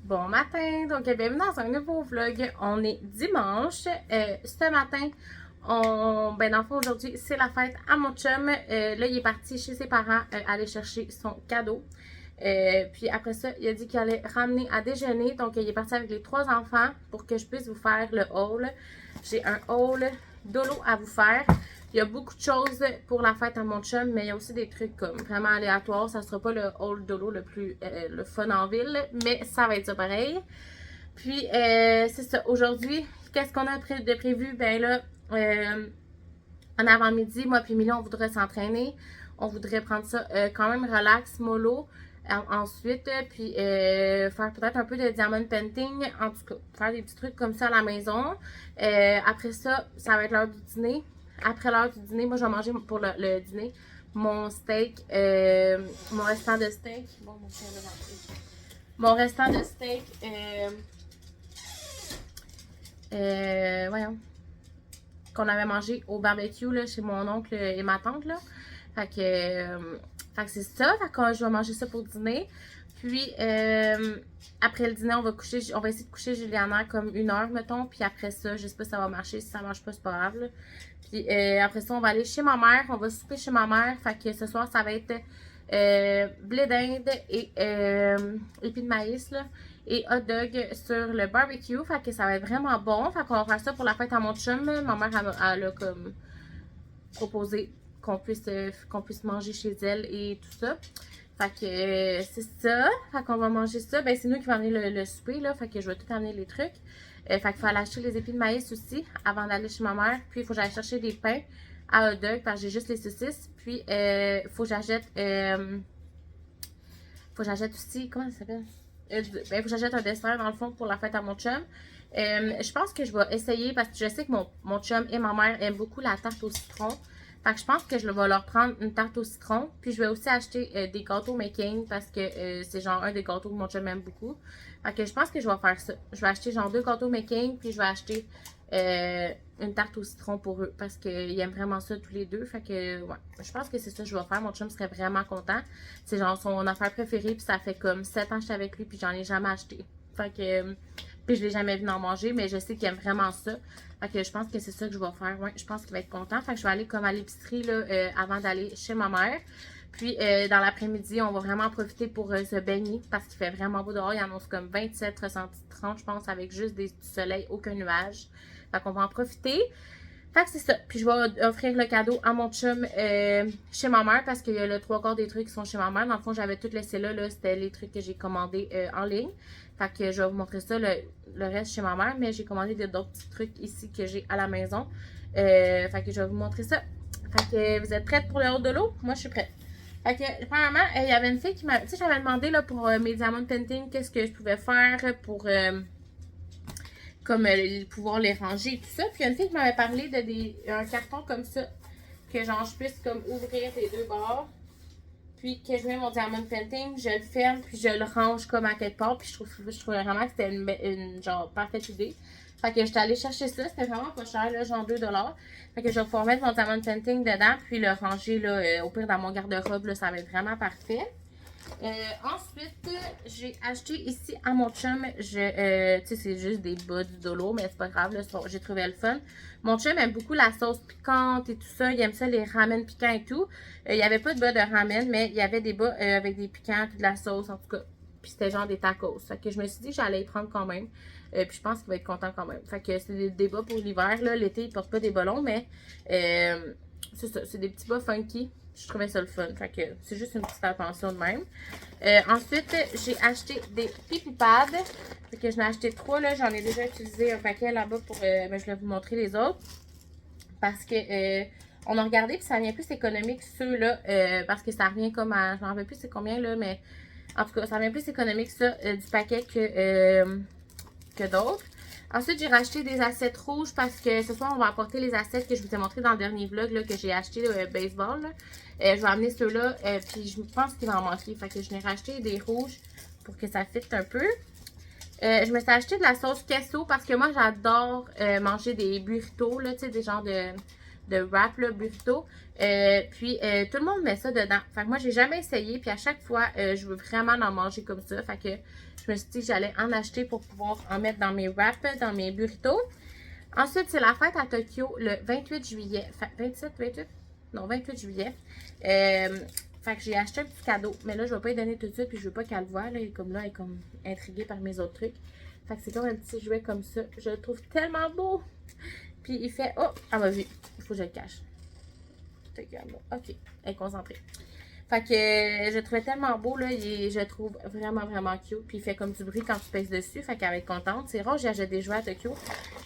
Bon matin, donc bienvenue dans un nouveau vlog. On est dimanche. Ce matin, dans le fond, aujourd'hui, c'est la fête à mon chum. Là, il est parti chez ses parents aller chercher son cadeau. Puis après ça, il a dit qu'il allait ramener à déjeuner. Donc, il est parti avec les 3 enfants pour que je puisse vous faire le haul. J'ai un haul dolo à vous faire. Il y a beaucoup de choses pour la fête à mon chum, mais il y a aussi des trucs comme vraiment aléatoires. Ça sera pas le haul dolo le plus le fun en ville, mais ça va être ça pareil. Puis, c'est ça. Aujourd'hui, qu'est-ce qu'on a de prévu? Ben là, en avant-midi, moi puis Milo, on voudrait s'entraîner. On voudrait prendre ça quand même relax, mollo. Ensuite, puis faire peut-être un peu de diamond painting. En tout cas, faire des petits trucs comme ça à la maison. Après ça, ça va être l'heure du dîner. Après l'heure du dîner, moi, je vais manger pour le dîner mon steak, mon restant de steak. Bon, mon chien va rentrer. Mon restant de steak, voyons, qu'on avait mangé au barbecue là, chez mon oncle et ma tante. Là. Fait que c'est ça. Fait que je vais manger ça pour dîner. Puis, après le dîner, on va essayer de coucher Juliana comme 1 heure, mettons. Puis après ça, je sais pas si ça va marcher. Si ça marche pas, c'est pas grave. Là. Puis après ça, on va aller chez ma mère. On va souper chez ma mère. Fait que ce soir, ça va être blé d'Inde et épis de maïs, là. Et hot dog sur le barbecue. Fait que ça va être vraiment bon. Fait qu'on va faire ça pour la fête à mon chum. Ma mère, elle a comme proposé qu'on puisse manger chez elle et tout ça. Fait que c'est ça. Fait qu'on va manger ça. Ben, c'est nous qui va amener le souper, là. Fait que je vais tout amener les trucs. Fait qu'il faut aller acheter les épis de maïs aussi avant d'aller chez ma mère. Puis, il faut que j'aille chercher des pains à hot dog parce que j'ai juste les saucisses. Puis, il faut que j'achète aussi, comment ça s'appelle? Ben, faut que j'achète un dessert dans le fond pour la fête à mon chum. Je pense que je vais essayer parce que je sais que mon chum et ma mère aiment beaucoup la tarte au citron. Fait que je pense que je vais leur prendre une tarte au citron. Puis je vais aussi acheter des gâteaux making parce que c'est genre un des gâteaux que mon chum aime beaucoup. Fait que je pense que je vais faire ça. Je vais acheter genre 2 gâteaux making puis je vais acheter une tarte au citron pour eux parce qu'ils aiment vraiment ça tous les deux. Fait que ouais, je pense que c'est ça que je vais faire. Mon chum serait vraiment content. C'est genre son affaire préférée puis ça fait comme 7 ans que je suis avec lui puis j'en ai jamais acheté. Fait que puis je l'ai jamais vu en manger, mais je sais qu'il aime vraiment ça. Fait que je pense que c'est ça que je vais faire. Ouais, je pense qu'il va être content. Fait que je vais aller comme à l'épicerie là, avant d'aller chez ma mère. Puis dans l'après-midi, on va vraiment profiter pour se baigner parce qu'il fait vraiment beau dehors. Il annonce comme 27, ressenti 30, je pense, avec juste du soleil, aucun nuage. Fait qu'on va en profiter. Fait que c'est ça. Puis je vais offrir le cadeau à mon chum chez ma mère parce qu'il y a le 3/4 des trucs qui sont chez ma mère. Dans le fond, j'avais tout laissé là. C'était les trucs que j'ai commandés en ligne. Fait que je vais vous montrer ça, le reste chez ma mère. Mais j'ai commandé d'autres petits trucs ici que j'ai à la maison. Fait que je vais vous montrer ça. Fait que vous êtes prêtes pour le haut de l'eau? Moi, je suis prête. Fait que, premièrement, il y avait une fille qui m'a... Tu sais, j'avais demandé là, pour mes diamond painting, qu'est-ce que je pouvais faire pour... comme pouvoir les ranger et tout ça. Puis il y a une fille qui m'avait parlé un carton comme ça, que genre je puisse comme ouvrir les 2 bords, puis que je mets mon diamond painting, je le ferme, puis je le range comme à quelque part. Puis je trouvais vraiment que c'était une genre parfaite idée. Fait que j'étais allée chercher ça, c'était vraiment pas cher, là, genre 2$. Fait que je vais pouvoir mettre mon diamond painting dedans, puis le ranger là, au pire dans mon garde-robe, là, ça va être vraiment parfait. Ensuite, j'ai acheté ici à mon chum, tu sais, c'est juste des bas du dolo, mais c'est pas grave, j'ai trouvé le fun. Mon chum aime beaucoup la sauce piquante et tout ça, il aime ça, les ramen piquants et tout. Il n'y avait pas de bas de ramen, mais il y avait des bas avec des piquants et de la sauce, en tout cas. Puis c'était genre des tacos. Fait que je me suis dit que j'allais y prendre quand même. Puis je pense qu'il va être content quand même. Fait que c'est des bas pour l'hiver, là. L'été, il porte pas des bas longs, mais c'est ça, c'est des petits bas funky. Je trouvais ça le fun. Fait que c'est juste une petite attention de même. Ensuite, j'ai acheté des pipi pads. Fait que j'en ai acheté 3 là. J'en ai déjà utilisé un paquet là-bas pour. Mais je vais vous montrer les autres. Parce que on a regardé puis ça vient plus économique ceux-là. Parce que ça revient comme à. Je m'en rappelle plus c'est combien là, mais en tout cas, ça revient plus économique ça du paquet que d'autres. Ensuite, j'ai racheté des assiettes rouges parce que ce soir, on va apporter les assiettes que je vous ai montré dans le dernier vlog là, que j'ai acheté baseball. Là. Je vais amener ceux-là, puis je pense qu'il va en manquer. Fait que je n'ai racheté des rouges pour que ça fitte un peu. Je me suis acheté de la sauce queso parce que moi, j'adore manger des burritos, là, tu sais, des genres de wrap, là, burrito. Puis tout le monde met ça dedans. Fait que moi, j'ai jamais essayé. Puis à chaque fois, je veux vraiment en manger comme ça. Fait que je me suis dit que j'allais en acheter pour pouvoir en mettre dans mes wraps, dans mes burritos. Ensuite, c'est la fête à Tokyo le 28 juillet. 27, 28? Non, 28 juillet. Fait que j'ai acheté un petit cadeau. Mais là, je vais pas lui donner tout de suite. Puis je veux pas qu'elle le voie. Là, elle est comme intriguée par mes autres trucs. Fait que c'est comme un petit jouet comme ça. Je le trouve tellement beau. Puis il fait... Oh, elle m'a vu. Il faut que je le cache. Ok, elle est concentrée. Fait que je le trouvais tellement beau, là. Je le trouve vraiment, vraiment cute. Puis il fait comme du bruit quand tu pèses dessus. Fait qu'elle va être contente. C'est rare, j'achète des jouets à Tokyo.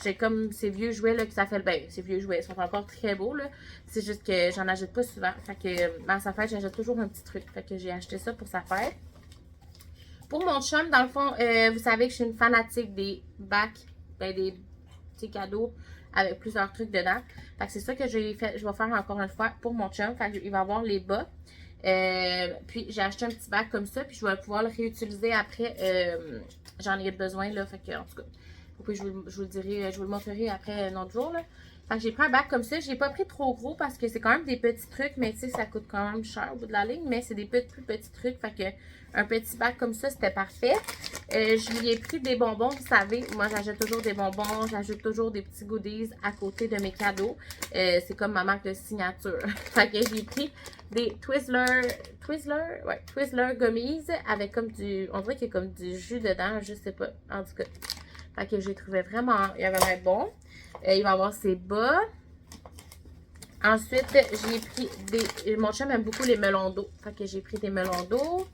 J'ai comme ces vieux jouets, là, que ça fait... Ben, ces vieux jouets, ils sont encore très beaux, là. C'est juste que j'en achète pas souvent. Fait que à sa fête, j'achète toujours un petit truc. Fait que j'ai acheté ça pour sa fête. Pour mon chum, dans le fond, vous savez que je suis une fanatique des bacs, ben des petits cadeaux avec plusieurs trucs dedans. Fait que c'est ça que je vais faire encore une fois pour mon chum. Fait qu'il va avoir les bas. Puis j'ai acheté un petit bac comme ça, puis je vais pouvoir le réutiliser après. J'en ai besoin, là. Fait que, en tout cas, puis je vous le dirai, je vous le montrerai après un autre jour, là. Fait que j'ai pris un bac comme ça. J'ai pas pris trop gros parce que c'est quand même des petits trucs, mais tu sais, ça coûte quand même cher au bout de la ligne. Mais c'est des plus petits trucs. Fait que un petit bac comme ça, c'était parfait. Je lui ai pris des bonbons. Vous savez, moi, j'achète toujours des bonbons. J'ajoute toujours des petits goodies à côté de mes cadeaux. C'est comme ma marque de signature. Fait que j'ai pris des Twizzler gummies avec comme du... On dirait qu'il y a comme du jus dedans. Je sais pas. En tout cas. Fait que j'ai trouvé vraiment... Il va être bon. Il va avoir ses bas. Ensuite, j'ai pris des... Mon chum aime beaucoup les melons d'eau. Fait que j'ai pris des melons d'eau.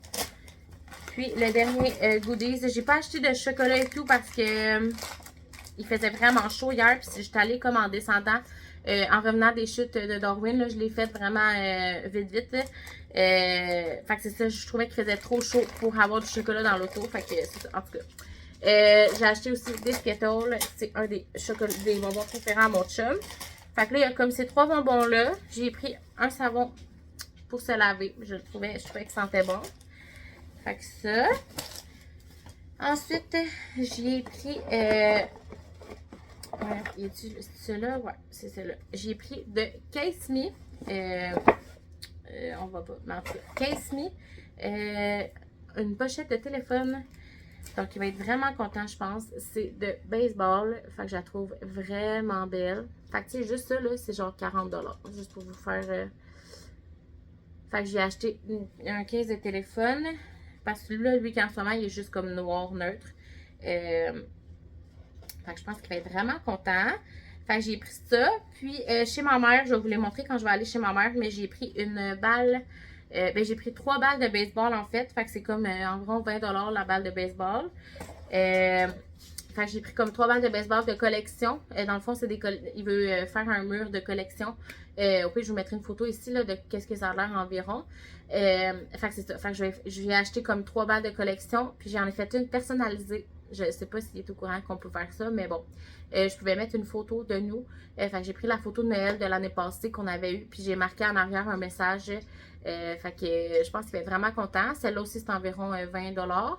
Puis, le dernier goodies. J'ai pas acheté de chocolat et tout parce que il faisait vraiment chaud hier. Puis, j'étais allée comme en descendant. En revenant des chutes de Darwin, là, je l'ai fait vraiment vite. Fait que c'est ça, je trouvais qu'il faisait trop chaud pour avoir du chocolat dans l'auto. Fait que c'est ça, en tout cas. J'ai acheté aussi des Skittles. C'est un des bonbons préférés à mon chum. Fait que là, il y a comme ces 3 bonbons-là. J'ai pris un savon pour se laver. Je trouvais qu'il sentait bon. Fait que ça. Ensuite, j'ai pris... c'est celui-là? Ouais, c'est celui-là. J'ai pris de Case Me. On va pas mentir. Case Me. Une pochette de téléphone. Donc, il va être vraiment content, je pense. C'est de baseball. Fait que je la trouve vraiment belle. Fait que, tu sais, juste ça, là, c'est genre 40$. Juste pour vous faire... Fait que j'ai acheté un case de téléphone. Parce que là, lui, en ce moment, il est juste comme noir, neutre. Fait que je pense qu'il va être vraiment content. Fait que j'ai pris ça. Puis, chez ma mère, je vais vous les montrer quand je vais aller chez ma mère. Mais j'ai pris une balle... j'ai pris 3 balles de baseball en fait. Fait que c'est comme environ 20$ la balle de baseball. Fait que j'ai pris comme 3 balles de baseball de collection. Dans le fond, c'est il veut faire un mur de collection. Au pire, je vous mettrai une photo ici là, de qu'est-ce que ça a l'air environ. Fait que c'est ça. Fait que je vais acheter comme 3 balles de collection. Puis j'en ai fait une personnalisée. Je sais pas s'il est au courant qu'on peut faire ça, mais bon. Je pouvais mettre une photo de nous. Fait que j'ai pris la photo de Noël de l'année passée qu'on avait eue. Puis j'ai marqué en arrière un message. Fait que je pense qu'il va être vraiment content. Celle-là aussi, c'est environ 20$.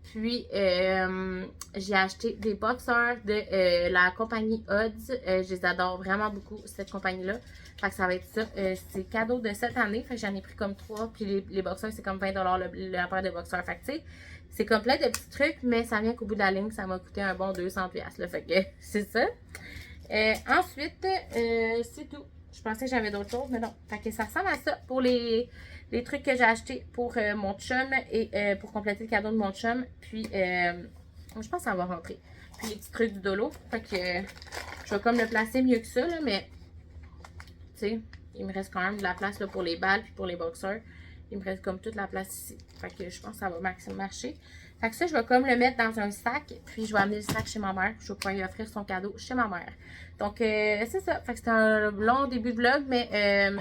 Puis, j'ai acheté des boxers de la compagnie Odds. Je les adore vraiment beaucoup, cette compagnie-là. Fait que ça va être ça. C'est cadeau de cette année. Fait que j'en ai pris comme 3. Puis les boxers, c'est comme 20$ la paire de boxers. Fait que tu sais, c'est comme plein de petits trucs, mais ça vient qu'au bout de la ligne, ça m'a coûté un bon 200$. Là, fait que c'est ça. Ensuite, c'est tout. Je pensais que j'avais d'autres choses, mais non. Fait que ça ressemble à ça pour les trucs que j'ai achetés pour mon chum et pour compléter le cadeau de mon chum. Puis, je pense que ça va rentrer. Puis les petits trucs du dolo. Fait que je vais comme le placer mieux que ça, là, mais tu sais, il me reste quand même de la place là, pour les balles puis pour les boxeurs. Il me reste comme toute la place ici. Fait que je pense que ça va maximum marcher. Fait que ça, je vais comme le mettre dans un sac. Puis je vais amener le sac chez ma mère. Je vais pouvoir lui offrir son cadeau chez ma mère. Donc, c'est ça. Fait que c'était un long début de vlog. Mais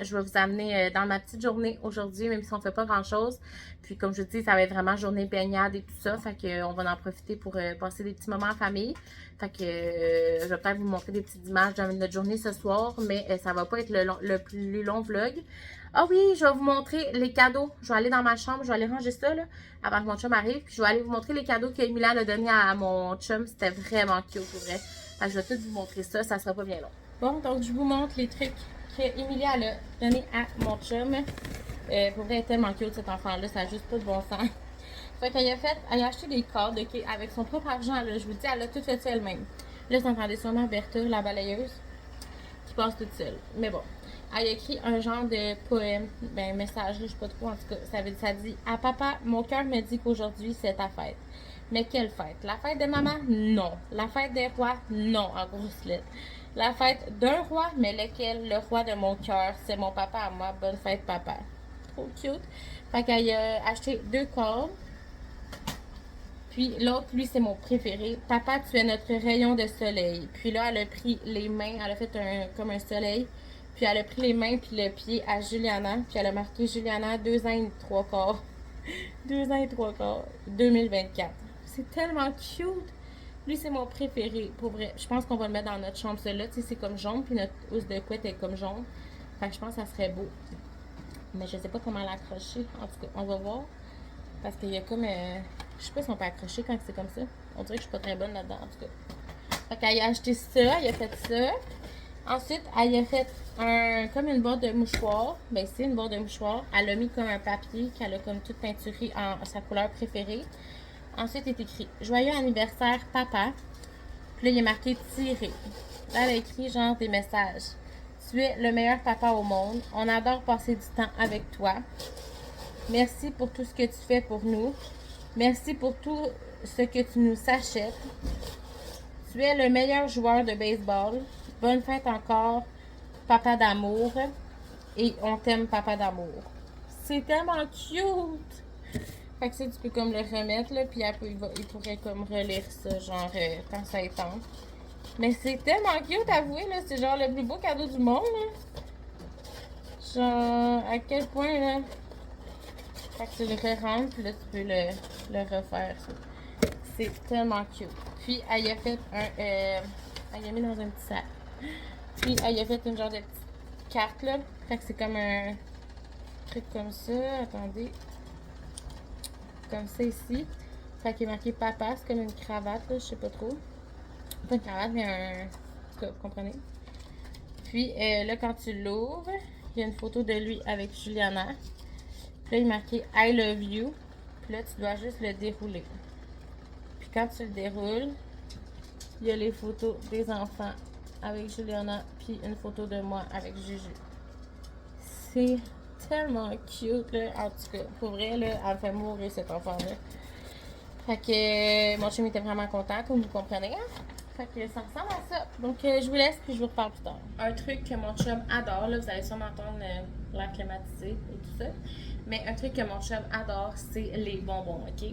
je vais vous amener dans ma petite journée aujourd'hui. Même si on ne fait pas grand chose. Puis comme je vous dis, ça va être vraiment journée baignade et tout ça. Fait que on va en profiter pour passer des petits moments en famille. Fait que je vais peut-être vous montrer des petites images de notre journée ce soir. Mais ça va pas être le plus long vlog. Ah oui, je vais vous montrer les cadeaux. Je vais aller dans ma chambre, je vais aller ranger ça là, avant que mon chum arrive. Puis je vais aller vous montrer les cadeaux que Milan a donné à mon chum. C'était vraiment cute pour vrai. Fait que je vais tout vous montrer ça, ça sera pas bien long. Bon, donc je vous montre les trucs qu'Emilia a donné à mon chum. Pour vrai, elle est tellement cute cet enfant-là, ça n'a juste pas de bon sens. Fait qu'elle a acheté des cordes, ok, avec son propre argent, là, je vous dis, elle a tout fait ça elle-même. Là, vous entendez sûrement Bertha, la balayeuse, qui passe toute seule. Mais bon, elle a écrit un genre de poème, ben message, je sais pas trop, en tout cas, ça dit « À papa, mon cœur me dit qu'aujourd'hui, c'est ta fête. » Mais quelle fête? La fête de maman? Non. La fête des rois? Non, en grosses lettres. La fête d'un roi, mais lequel? Le roi de mon cœur, c'est mon papa à moi. Bonne fête, papa. Trop cute. Fait qu'elle a acheté 2 cordes. Puis l'autre, lui, c'est mon préféré. Papa, tu es notre rayon de soleil. Puis là, elle a pris les mains, elle a fait comme un soleil. Puis elle a pris les mains puis le pied à Juliana. Puis elle a marqué Juliana 2 ans et 3 quarts. 2 ans et 3 quarts. 2024. C'est tellement cute. Lui, c'est mon préféré. Pour vrai. Je pense qu'on va le mettre dans notre chambre, celui-là. Tu sais, c'est comme jaune. Puis notre housse de couette est comme jaune. Fait que je pense que ça serait beau. Mais je sais pas comment l'accrocher. En tout cas, on va voir. Parce qu'il y a comme. Je sais pas si on peut accrocher quand c'est comme ça. On dirait que je suis pas très bonne là-dedans, en tout cas. Fait qu'elle a acheté ça, elle a fait ça. Ensuite, elle a fait comme une boîte de mouchoirs. Ben, c'est une boîte de mouchoirs. Elle a mis comme un papier qu'elle a comme toute peinturé en sa couleur préférée. Ensuite, il est écrit Joyeux anniversaire, papa. Puis là, il est marqué tiré. Là, elle a écrit genre des messages. Tu es le meilleur papa au monde. On adore passer du temps avec toi. Merci pour tout ce que tu fais pour nous. Merci pour tout ce que tu nous achètes. Tu es le meilleur joueur de baseball. Bonne fête encore, papa d'amour. Et on t'aime, papa d'amour. C'est tellement cute! Fait que ça, tu peux comme le remettre, là, puis après, il pourrait comme relire ça, genre, quand ça est temps. Mais c'est tellement cute, avouez, là. C'est genre le plus beau cadeau du monde, là. Genre, à quel point, là. Fait que tu le re-rentres, puis là, tu peux le refaire. C'est tellement cute. Puis, elle a fait elle a mis dans un petit sac. Puis, elle a fait une genre de petite carte, là. Fait que c'est comme un truc comme ça. Attendez. Comme ça ici. Fait qu'il est marqué papa. C'est comme une cravate, là. Je sais pas trop. Pas une cravate, mais un. En tout cas, vous comprenez. Puis, là, quand tu l'ouvres, il y a une photo de lui avec Juliana. Puis là, il est marqué I love you. Puis là, tu dois juste le dérouler. Puis quand tu le déroules, il y a les photos des enfants avec Juliana. Puis une photo de moi avec Juju. C'est tellement cute, là. En tout cas, pour vrai, là, elle me fait mourir, cet enfant-là. Fait que mon chum était vraiment content, comme vous comprenez. Hein? Fait que ça ressemble à ça. Donc, je vous laisse, puis je vous reparle plus tard. Un truc que mon chum adore, là, vous allez sûrement entendre l'air climatisé et tout ça. Mais un truc que mon chum adore, c'est les bonbons, ok?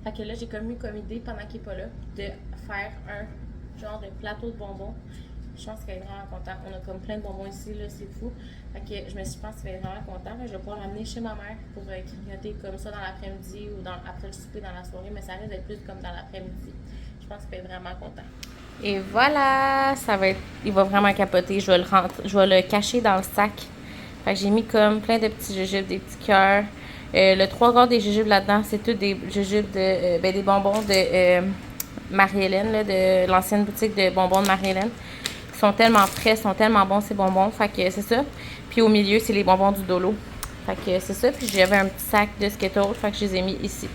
Fait que là, j'ai comme eu comme idée, pendant qu'il n'est pas là, de faire un genre de plateau de bonbons. Je pense qu'il va être vraiment content. On a comme plein de bonbons ici, là, c'est fou. Fait que je pense qu'il va être vraiment content. Je vais pouvoir l'amener chez ma mère pour grignoter comme ça dans l'après-midi ou après le souper dans la soirée, mais ça risque d'être plus comme dans l'après-midi. Je pense qu'il va être vraiment content. Et voilà, il va vraiment capoter. Je vais le cacher dans le sac. Fait que j'ai mis comme plein de petits jujubes, des petits cœurs. Le 3 quarts des jujubes là-dedans, c'est tout des jujubes des bonbons de Marie-Hélène, de l'ancienne boutique de bonbons de Marie-Hélène. Ils sont tellement frais, sont tellement bons ces bonbons. Fait que c'est ça. Puis au milieu, c'est les bonbons du Dolo. Fait que c'est ça. Puis j'avais un petit sac de Skittles. Fait que je les ai mis ici.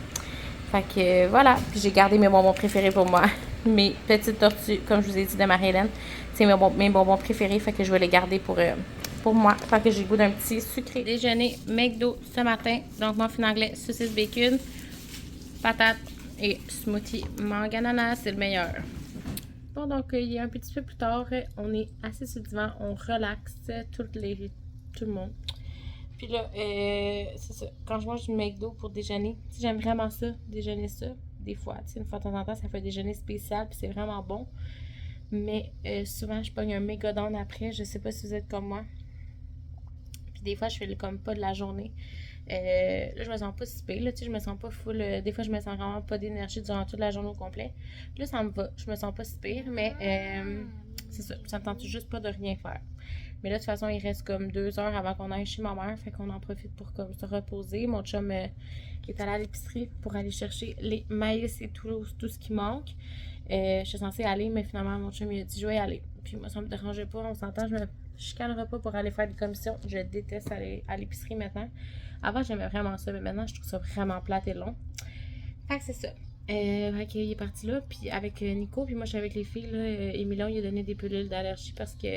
Fait que voilà. Puis j'ai gardé mes bonbons préférés pour moi. Mes petites tortues, comme je vous ai dit, de Marie-Hélène. C'est mes bonbons préférés. Fait que je vais les garder pour moi. Fait que j'ai le goût d'un petit sucré. Déjeuner McDo ce matin. Donc muffin anglais, saucisse bacon, patates et smoothie mangue ananas. C'est le meilleur. Bon, donc, il est un petit peu plus tard. On est assis sur le divan. On relaxe tout le monde. Puis là, c'est ça. Quand je mange du McDo pour déjeuner, j'aime vraiment ça, déjeuner ça. Des fois, une fois de temps en temps, ça fait un déjeuner spécial. Puis c'est vraiment bon. Mais souvent, je pogne un mégodon après. Je sais pas si vous êtes comme moi. Puis des fois, je fais le comme pas de la journée. Là, je me sens pas si pire, là, tu sais, je me sens pas full. Des fois, je me sens vraiment pas d'énergie durant toute la journée au complet. Là, ça me va. Je me sens pas si pire, mais c'est ça. Ça me tente juste pas de rien faire. Mais là, de toute façon, il reste comme 2 heures avant qu'on aille chez ma mère. Fait qu'on en profite pour comme se reposer. Mon chum est allé à l'épicerie pour aller chercher les maïs et tout ce qui manque. Je suis censée aller, mais finalement, mon chum il a dit je vais y aller. Puis moi, ça me dérangeait pas. On s'entend, je me chicanerai pas pour aller faire des commissions. Je déteste aller à l'épicerie maintenant. Avant, j'aimais vraiment ça, mais maintenant, je trouve ça vraiment plate et long. Fait que c'est ça. Fait qu'il est parti là, puis avec Nico, puis moi, je suis avec les filles. Là, Emilia, il a donné des pilules d'allergie parce que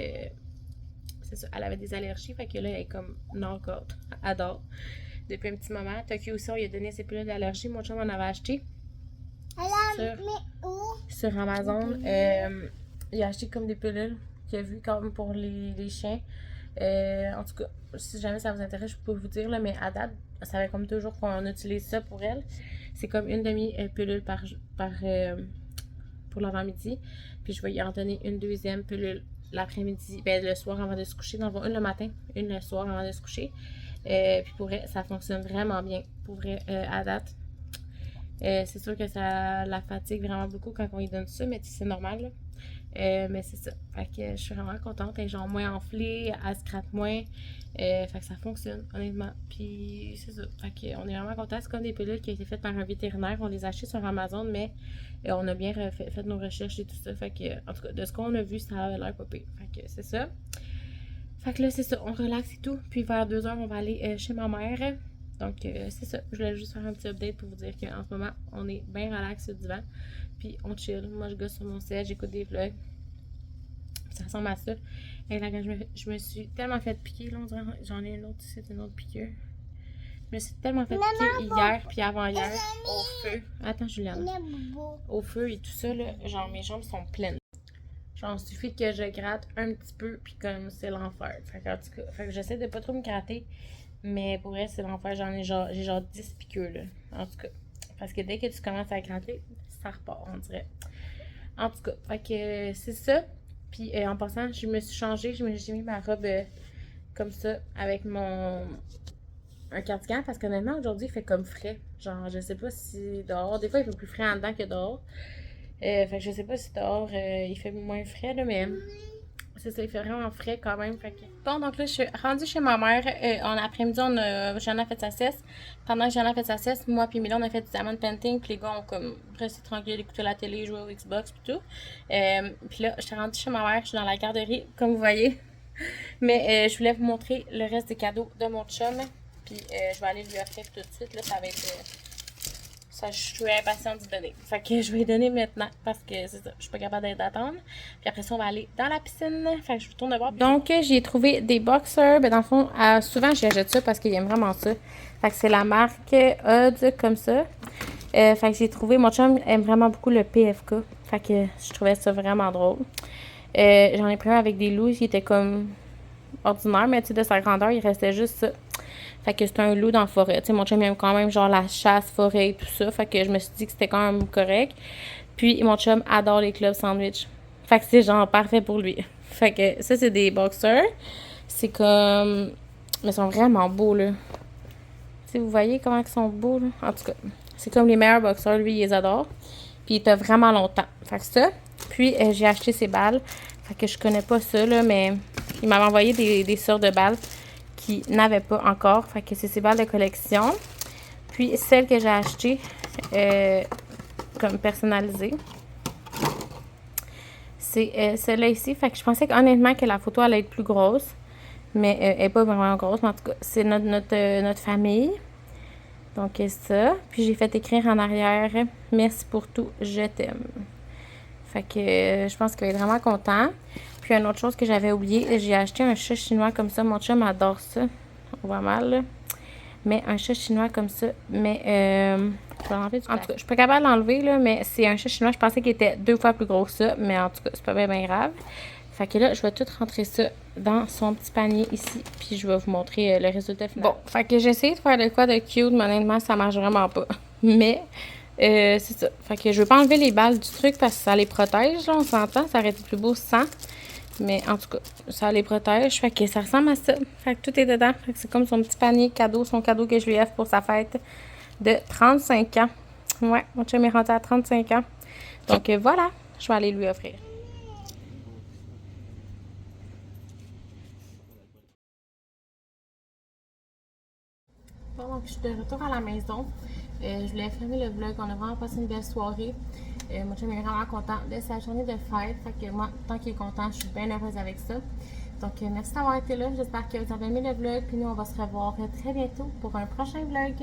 c'est ça, elle avait des allergies, fait que là, elle est comme knock-out, adore, depuis un petit moment. Tokyo aussi, on lui a donné ses pilules d'allergie. Mon chum en avait acheté sur Amazon. Il a acheté comme des pilules qu'il a vu comme pour les chiens. En tout cas, si jamais ça vous intéresse, je peux vous dire, là, mais à date, ça fait comme toujours qu'on utilise ça pour elle. C'est comme une demi-pilule pour l'avant-midi. Puis je vais y en donner une deuxième pilule l'après-midi, le soir avant de se coucher. Dans une le matin, une le soir avant de se coucher. Puis pour vrai, ça fonctionne vraiment bien. Pour vrai, à date. C'est sûr que ça la fatigue vraiment beaucoup quand on lui donne ça, mais c'est normal, là. Mais c'est ça. Fait que je suis vraiment contente. Elle est genre moins enflée, elle se gratte moins. Fait que ça fonctionne, honnêtement. Puis c'est ça. Fait qu'on est vraiment contents. C'est comme des pilules qui ont été faites par un vétérinaire. On les a achetées sur Amazon, mais on a bien fait nos recherches et tout ça. Fait que, en tout cas, de ce qu'on a vu, ça a l'air pas pire. Fait que c'est ça. Fait que là, c'est ça. On relaxe et tout. Puis vers 2 heures, on va aller chez ma mère. Donc, c'est ça. Je voulais juste faire un petit update pour vous dire qu'en ce moment, on est bien relax sur le divan. Puis, on chill. Moi, je gosse sur mon set, j'écoute des vlogs. Ça ressemble à ça. Et là, quand je me suis tellement fait piquer, là, on dirait, j'en ai une autre ici, une autre piqûre. Je me suis tellement fait piquer hier, puis avant-hier, au feu. Attends, Juliana. Au feu et tout ça, là, genre, mes jambes sont pleines. Genre, il suffit que je gratte un petit peu, puis comme c'est l'enfer. Fait que j'essaie de pas trop me gratter. Mais pour vrai, c'est l'enfer. J'ai genre 10 piqûres, là. En tout cas. Parce que dès que tu commences à gratter, ça repart, on dirait. En tout cas, fait que c'est ça. Puis en passant, je me suis changée. J'ai mis ma robe comme ça avec un cardigan. Parce qu'honnêtement, aujourd'hui, il fait comme frais. Genre, je sais pas si dehors. Des fois, il fait plus frais en dedans que dehors. Fait que je sais pas si dehors, il fait moins frais, là, mais. C'est ça, il fait vraiment frais quand même. Fait que... Bon, donc là, je suis rendue chez ma mère. En après-midi, Jeanne a fait sa sieste. Pendant que Jeanne a fait sa sieste, moi puis Mila, on a fait du diamond painting. Puis les gars ont comme resté tranquilles, écouté la télé, joué au Xbox puis tout. Puis là, je suis rendue chez ma mère. Je suis dans la garderie, comme vous voyez. Mais je voulais vous montrer le reste des cadeaux de mon chum. Puis je vais aller lui offrir tout de suite. Là, ça va être... Ça, je suis impatiente d'y donner. Fait que je vais y donner maintenant parce que c'est ça, je suis pas capable d'attendre. Puis après ça, on va aller dans la piscine. Fait que je retourne voir. Donc, j'ai trouvé des boxers. Ben, dans le fond, souvent, j'achète ça parce qu'il aime vraiment ça. Fait que c'est la marque Odd, comme ça. Fait que j'ai trouvé, mon chum aime vraiment beaucoup le PFK. Fait que je trouvais ça vraiment drôle. J'en ai pris un avec des loups qui étaient comme ordinaires, mais tu sais, de sa grandeur, il restait juste ça. Fait que c'est un loup dans la forêt. Tu sais, mon chum aime quand même genre la chasse, forêt et tout ça. Fait que je me suis dit que c'était quand même correct. Puis mon chum adore les clubs sandwich. Fait que c'est genre parfait pour lui. Fait que ça, c'est des boxers. C'est comme... Mais ils sont vraiment beaux, là. Tu sais, vous voyez comment ils sont beaux, là? En tout cas, c'est comme les meilleurs boxers. Lui, il les adore. Puis il était vraiment longtemps. Fait que ça. Puis j'ai acheté ces balles. Fait que je connais pas ça, là, mais il m'avait envoyé des sortes de balles qui n'avaient pas encore. Fait que c'est ces balles de collection. Puis celle que j'ai achetée comme personnalisée, c'est celle-là ici. Fait que je pensais honnêtement que la photo allait être plus grosse. Mais elle n'est pas vraiment grosse. Mais en tout cas, c'est notre famille. Donc c'est ça. Puis j'ai fait écrire en arrière « Merci pour tout, je t'aime ». Fait que je pense qu'il va être vraiment content. Puis une autre chose que j'avais oublié, j'ai acheté un chat chinois comme ça. Mon chum adore ça. On voit mal, là. Mais un chat chinois comme ça. Mais je vais l'enlever du en tout cas, je suis pas capable de l'enlever, là. Mais c'est un chat chinois. Je pensais qu'il était 2 fois plus gros que ça. Mais en tout cas, c'est pas bien, bien grave. Fait que là, je vais tout rentrer ça dans son petit panier ici. Puis je vais vous montrer le résultat final. Bon, fait que j'ai essayé de faire de quoi de cute. Mais honnêtement, ça marche vraiment pas. Mais... c'est ça. Fait que je veux pas enlever les balles du truc parce que ça les protège, là, on s'entend. Ça aurait été plus beau sans. Mais en tout cas, ça les protège. Fait que ça ressemble à ça. Fait que tout est dedans. Fait que c'est comme son petit panier cadeau, son cadeau que je lui offre pour sa fête de 35 ans. Ouais, mon chum est rentré à 35 ans. Donc voilà, je vais aller lui offrir. je suis de retour à la maison. Je voulais filmer le vlog. On a vraiment passé une belle soirée. Mon chum est vraiment content de sa journée de fête. Fait que moi, tant qu'il est content, je suis bien heureuse avec ça. Donc, merci d'avoir été là. J'espère que vous avez aimé le vlog. Puis nous, on va se revoir très bientôt pour un prochain vlog.